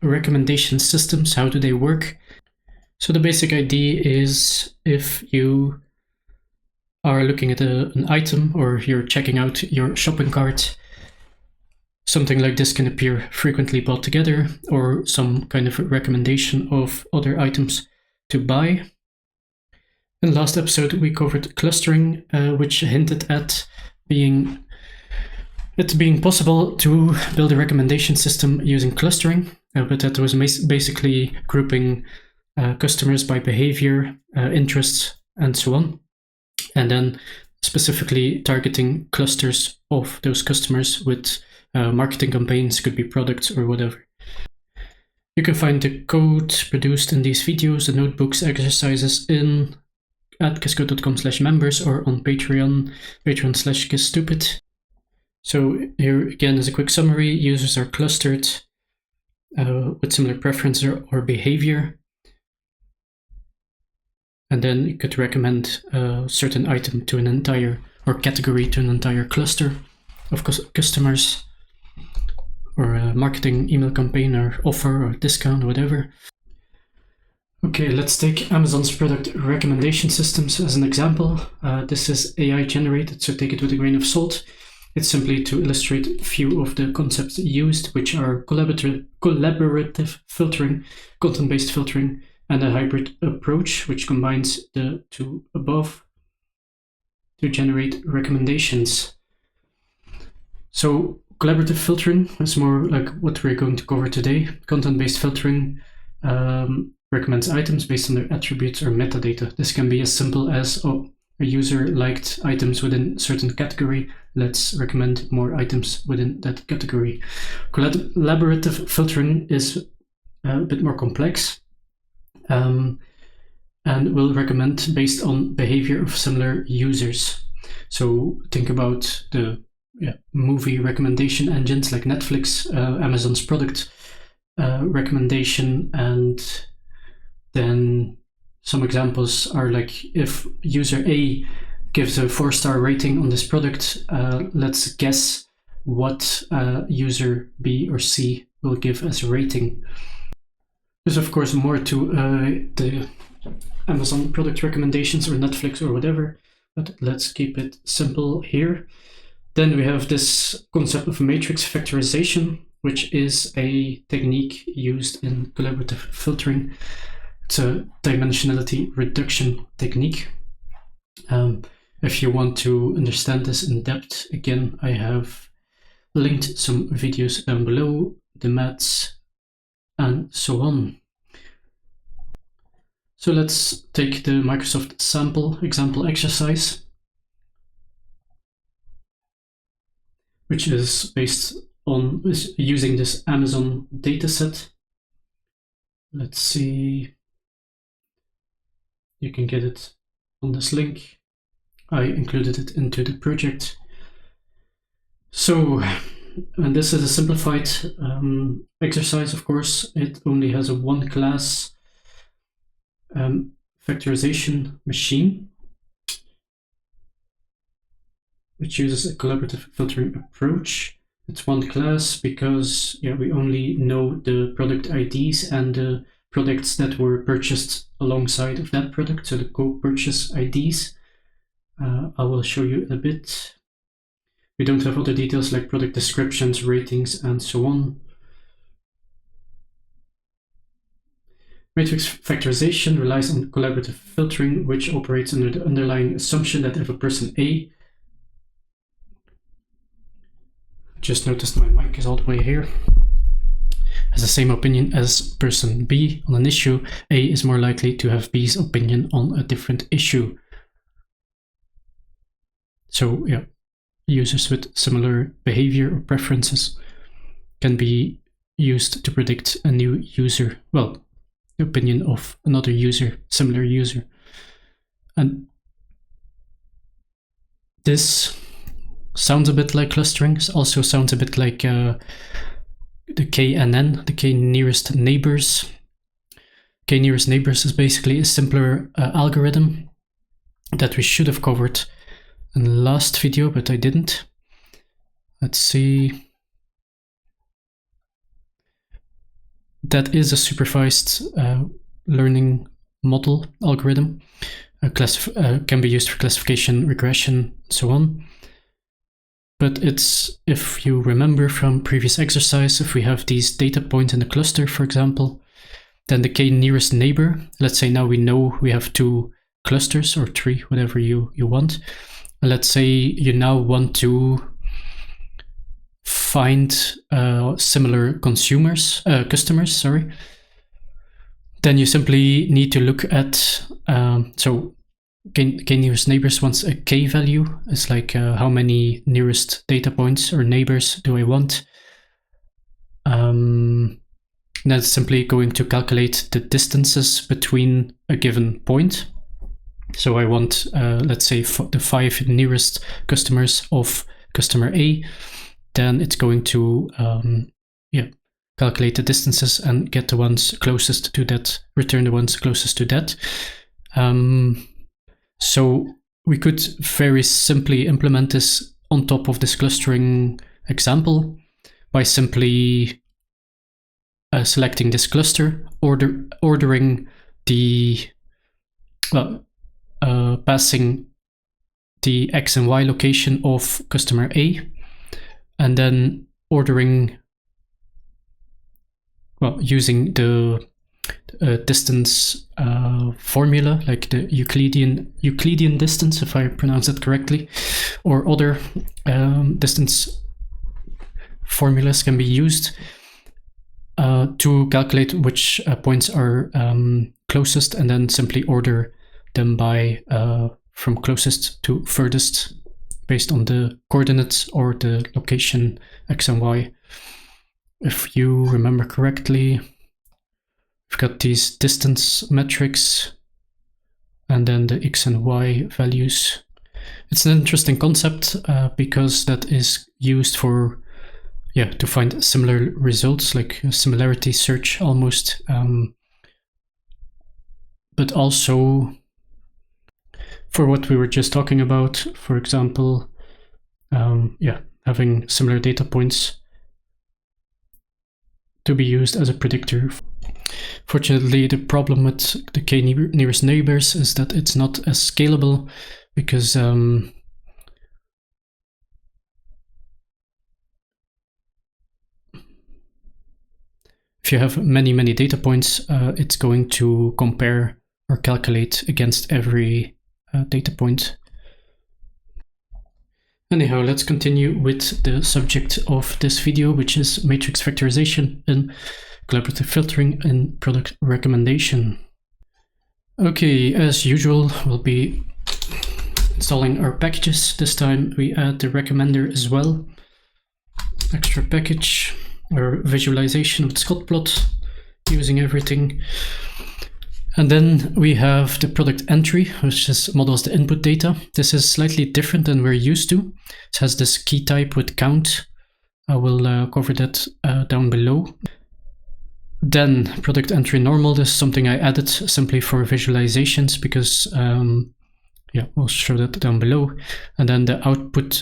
recommendation systems, how do they work? So the basic idea is if you are looking at an item or you're checking out your shopping cart, something like this can appear frequently bought together, or some kind of recommendation of other items to buy. In the last episode, we covered clustering, which hinted at it being possible to build a recommendation system using clustering, but that was basically grouping customers by behavior, interests, and so on, and then specifically targeting clusters of those customers with marketing campaigns, could be products or whatever. You can find the code produced in these videos, the notebooks, exercises at kiscode.com/members or on Patreon, patreon.com/kisstupid. So here again is a quick summary. Users are clustered with similar preferences or behavior. And then you could recommend a certain item to an entire, or category to an entire cluster of customers, or a marketing email campaign or offer or discount or whatever. Okay, let's take Amazon's product recommendation systems as an example. This is AI generated, so take it with a grain of salt. It's simply to illustrate a few of the concepts used, which are collaborative filtering, content-based filtering, and a hybrid approach, which combines the two above to generate recommendations. So collaborative filtering is more like what we're going to cover today. Content-based filtering recommends items based on their attributes or metadata. This can be as simple as, a user liked items within a certain category, let's recommend more items within that category. Collaborative filtering is a bit more complex, and will recommend based on behavior of similar users. So think about the movie recommendation engines like Netflix, Amazon's product recommendation, and then some examples are like if user A gives a 4-star rating on this product, let's guess what user B or C will give as a rating. There's of course more to the Amazon product recommendations or Netflix or whatever, but let's keep it simple here. Then we have this concept of matrix factorization, which is a technique used in collaborative filtering. It's a dimensionality reduction technique. If you want to understand this in depth, again, I have linked some videos down below, the maths, and so on. So let's take the Microsoft sample example exercise, which is using this Amazon dataset. Let's see. You can get it on this link. I included it into the project. So, and this is a simplified exercise, of course. It only has a one class factorization machine, which uses a collaborative filtering approach. It's one class because we only know the product IDs and the products that were purchased alongside of that product, so the co-purchase IDs. I will show you in a bit. We don't have other details like product descriptions, ratings, and so on. Matrix factorization relies on collaborative filtering, which operates under the underlying assumption that if a person A, just noticed my mic is all the way here, has the same opinion as person B on an issue, A is more likely to have B's opinion on a different issue. So users with similar behavior or preferences can be used to predict a new user, the opinion of another user, similar user. And this sounds a bit like clustering, also sounds a bit like the KNN, the K nearest neighbors. K nearest neighbors is basically a simpler algorithm that we should have covered in the last video, but I didn't. Let's see. that is a supervised learning model algorithm. Can be used for classification, regression, and so on. But it's, if you remember from previous exercise, if we have these data points in a cluster, for example, then the k nearest neighbor, let's say now we know we have 2 clusters or 3, whatever you want. And let's say you now want to find similar customers, then you simply need to look at, so k nearest neighbors wants a k value. It's like how many nearest data points or neighbors do I want? That's simply going to calculate the distances between a given point. So I want, let's say, the 5 nearest customers of customer A. Then it's going to calculate the distances and get the ones closest to that, return the ones closest to that. So we could very simply implement this on top of this clustering example by simply selecting this cluster, ordering the, passing the X and Y location of customer A, and then ordering, using the distance formula, like the Euclidean distance, if I pronounce it correctly, or other distance formulas can be used to calculate which points are closest, and then simply order them by from closest to furthest based on the coordinates or the location X and Y. If you remember correctly, we've got these distance metrics and then the X and Y values. It's an interesting concept because that is used for, to find similar results, like a similarity search almost, but also for what we were just talking about, for example, having similar data points to be used as a predictor. Fortunately, the problem with the k nearest neighbors is that it's not as scalable, because if you have many data points, it's going to compare or calculate against every data point. Anyhow, let's continue with the subject of this video, which is matrix factorization in collaborative filtering and product recommendation. Okay, as usual, we'll be installing our packages. This time we add the recommender as well. Extra package, or visualization with Scotplot, using everything. And then we have the product entry, which just models the input data. This is slightly different than we're used to. It has this key type with count. I will cover that down below. Then product entry normal. This is something I added simply for visualizations because, we'll show that down below. And then the output,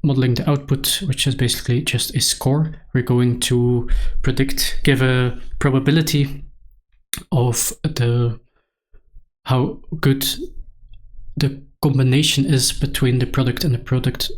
modeling the output, which is basically just a score. We're going to give a probability of how good the combination is between the product and the product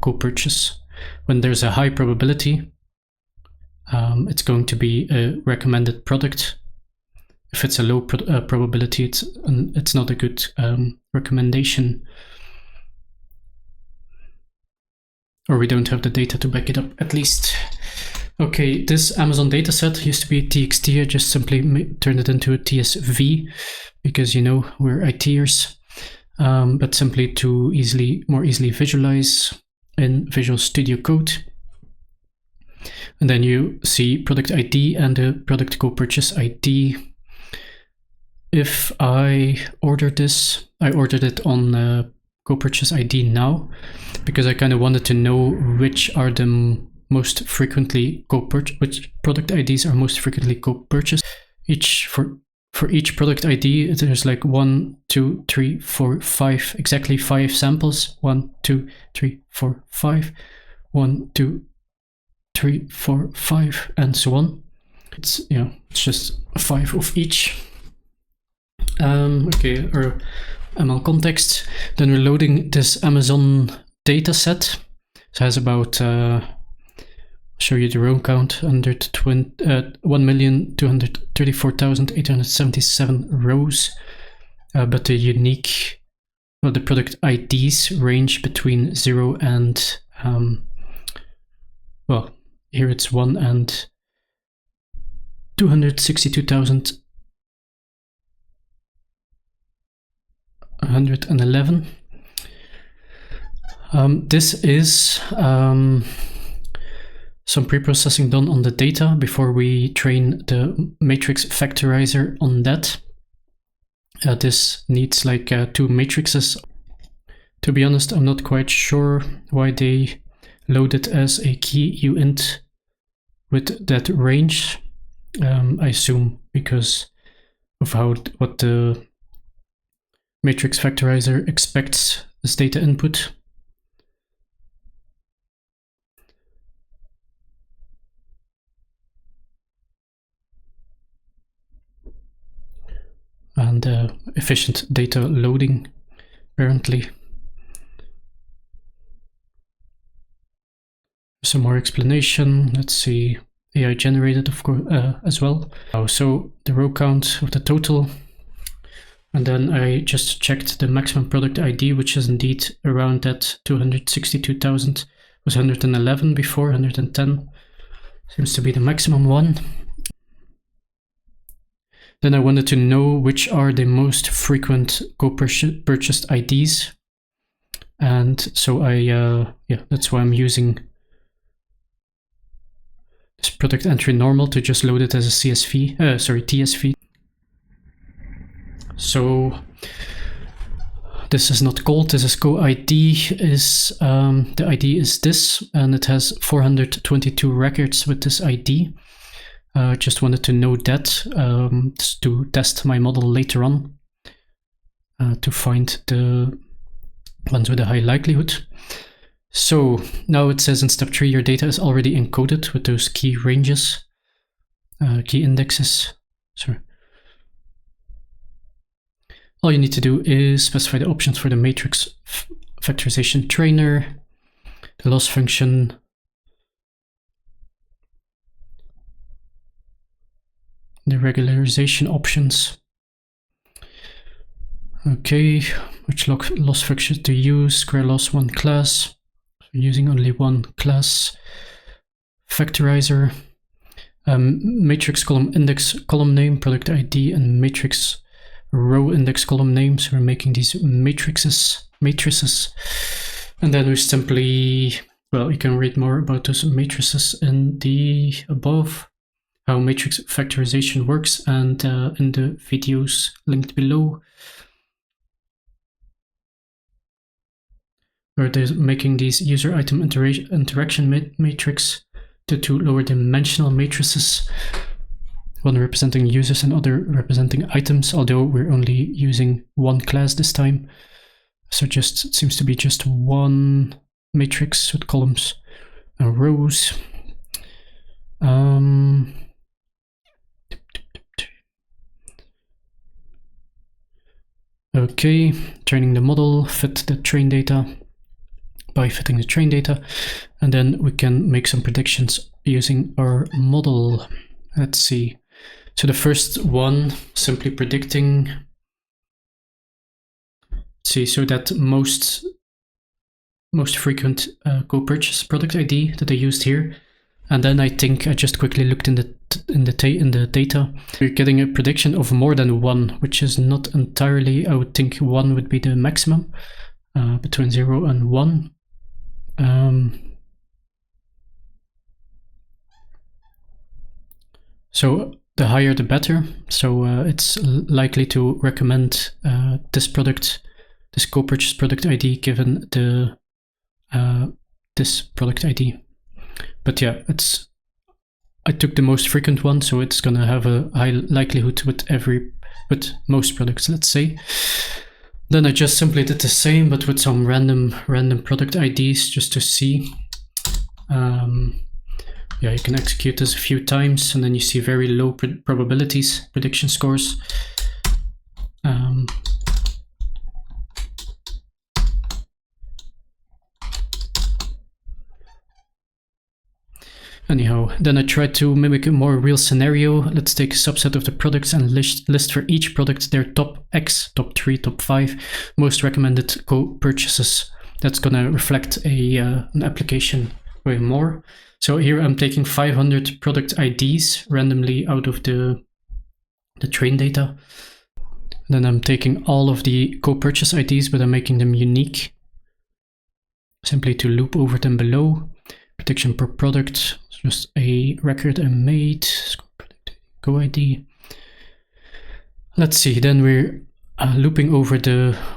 co-purchase. When there's a high probability, it's going to be a recommended product. If it's a low probability, it's not a good recommendation, or we don't have the data to back it up, at least. Okay, this Amazon dataset used to be TXT. I just simply turned it into a TSV because, we're ITers, but simply to more easily visualize in Visual Studio Code. And then you see product ID and the product co-purchase ID. If I ordered this, I ordered it on co-purchase ID now, because I kind of wanted to know which are the most frequently which product IDs are most frequently co-purchased. For each product ID, there's like 1, 2, 3, 4, 5, exactly 5 samples. 1, 2, 3, 4, 5, 1, 2, 3, 4, 5, and so on. It's just 5 of each. Okay, our ML context. Then we're loading this Amazon data set. So it has about show you the row count, 1,234,877 rows, but the unique, the product IDs range between 0 and here it's 1 and 262,111. This is some pre-processing done on the data before we train the matrix factorizer on that. This needs like 2 matrices. To be honest, I'm not quite sure why they load it as a key uint with that range. I assume because of what the matrix factorizer expects as data input. And efficient data loading, apparently. Some more explanation. Let's see, AI generated, of course, as well. So the row count of the total, and then I just checked the maximum product ID, which is indeed around that 262,000. Was 111 before, 110 seems to be the maximum one. Then I wanted to know which are the most frequent co-purchased IDs, and so that's why I'm using this product entry normal to just load it as a TSV. So this is not called, this is co-ID, the ID is this, and it has 422 records with this ID. Just wanted to know that to test my model later on to find the ones with a high likelihood. So now it says in step 3 your data is already encoded with those key ranges, key indexes. Sorry. All you need to do is specify the options for the matrix factorization trainer, the loss function, the regularization options. Okay, which loss function to use? Square loss, one class. So using only one class. Factorizer. Matrix column index column name, product ID, and matrix row index column name. So we're making these matrices. And then we simply, well, you can read more about those matrices in the above, how matrix factorization works, and in the videos linked below. Where they're making these user item interaction matrix to 2 lower dimensional matrices, one representing users and other representing items, although we're only using one class this time. So it seems to be just one matrix with columns and rows. Okay, training the model, fit the train data by fitting the train data, and then we can make some predictions using our model. Let's see. So the first one, simply predicting. Let's see, so that most frequent co-purchase product ID that I used here. And then I think I just quickly looked in the data. We're getting a prediction of more than 1, which is not entirely. I would think 1 would be the maximum, between 0 and 1. So the higher the better. So it's likely to recommend this co-purchase product ID given the this product ID. But yeah, I took the most frequent one, so it's gonna have a high likelihood with most products, let's say. Then I just simply did the same, but with some random product IDs just to see. yeah, you can execute this a few times and then you see very low probabilities, prediction scores. Anyhow, then I tried to mimic a more real scenario. Let's take a subset of the products and list for each product their top X, top 3, top 5 most recommended co-purchases. That's gonna reflect an application way more. So here I'm taking 500 product IDs randomly out of the train data. Then I'm taking all of the co-purchase IDs, but I'm making them unique, simply to loop over them below. Prediction per product, just a record I made, go ID. Let's see, then we're looping over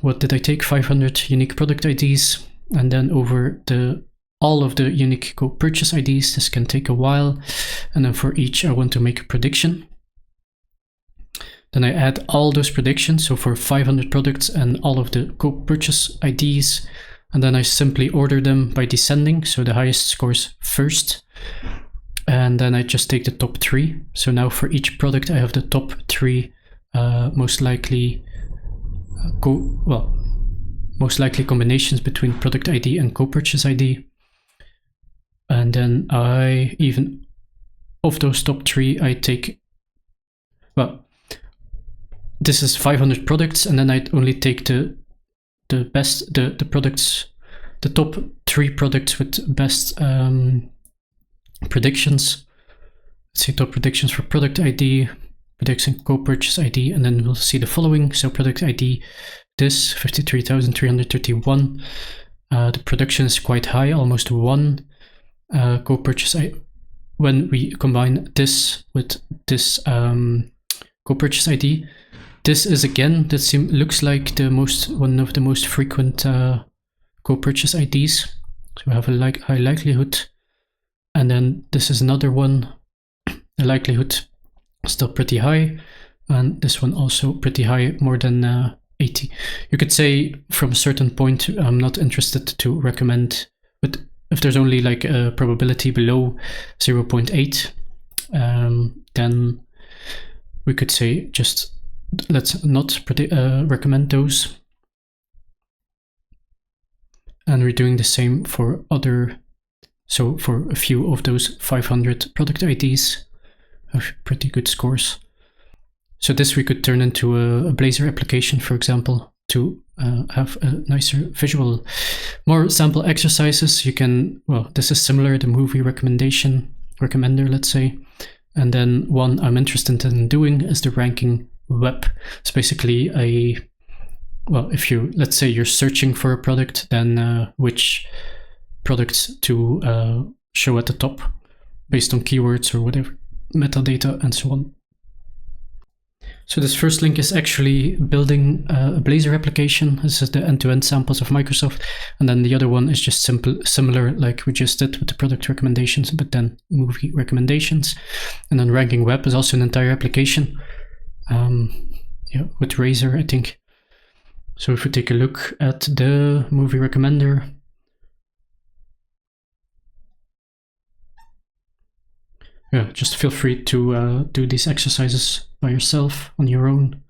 what did I take, 500 unique product IDs, and then over all of the unique co-purchase IDs. This can take a while, and then for each I want to make a prediction. Then I add all those predictions, so for 500 products and all of the co-purchase IDs, and then I simply order them by descending, so the highest scores first. And then I just take the top 3. So now for each product I have the top 3 most likely combinations between product ID and co-purchase ID. And then I even, of those top 3, I take, well, this is 500 products, and then I only take the products, the top 3 products with best predictions. Let's see, top predictions for product ID, prediction co-purchase ID, and then we'll see the following. So product ID, this 53,331. The production is quite high, almost 1. Co-purchase, when we combine this with this co-purchase ID, this is again, looks like one of the most frequent co-purchase IDs. So we have a high likelihood. And then this is another one. The likelihood is still pretty high. And this one also pretty high, more than 80. You could say from a certain point, I'm not interested to recommend, but if there's only like a probability below 0.8, then we could say just let's not recommend those. And we're doing the same for other. So for a few of those 500 product IDs, have pretty good scores. So this we could turn into a Blazor application, for example, to have a nicer visual. More sample exercises. You can, well, this is similar, the movie recommender, let's say. And then one I'm interested in doing is the ranking web. It's basically if you, let's say you're searching for a product, then which products to show at the top based on keywords or whatever, metadata and so on. So this first link is actually building a Blazor application. This is the end-to-end samples of Microsoft. And then the other one is just similar like we just did with the product recommendations, but then movie recommendations. And then ranking web is also an entire application with Razor, I think. So if we take a look at the movie recommender, just feel free to do these exercises by yourself on your own.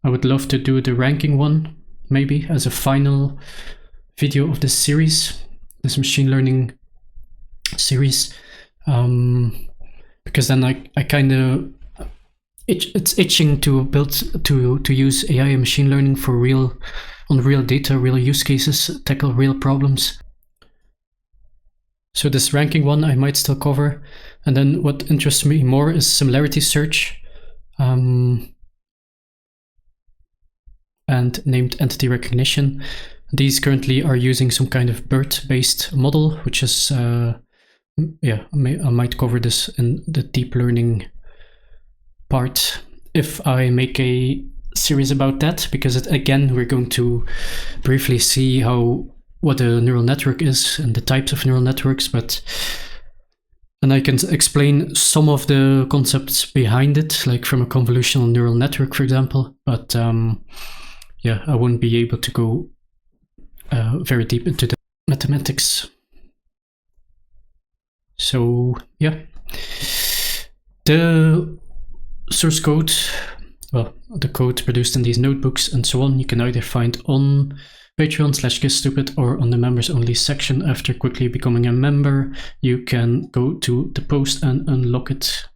I would love to do the ranking one, maybe as a final video of this series, this machine learning series, because then I kind of it's itching to use AI and machine learning for real data, real use cases, tackle real problems. So this ranking one I might still cover. And then what interests me more is similarity search and named entity recognition. These currently are using some kind of BERT-based model, which is, I might cover this in the deep learning part if I make a series about that, because again we're going to briefly see what a neural network is and the types of neural networks, and I can explain some of the concepts behind it, like from a convolutional neural network, for example. But yeah, I wouldn't be able to go very deep into the mathematics. So yeah, the source code, well, the code produced in these notebooks and so on, you can either find on Patreon/GetStupid or on the members only section. After quickly becoming a member, you can go to the post and unlock it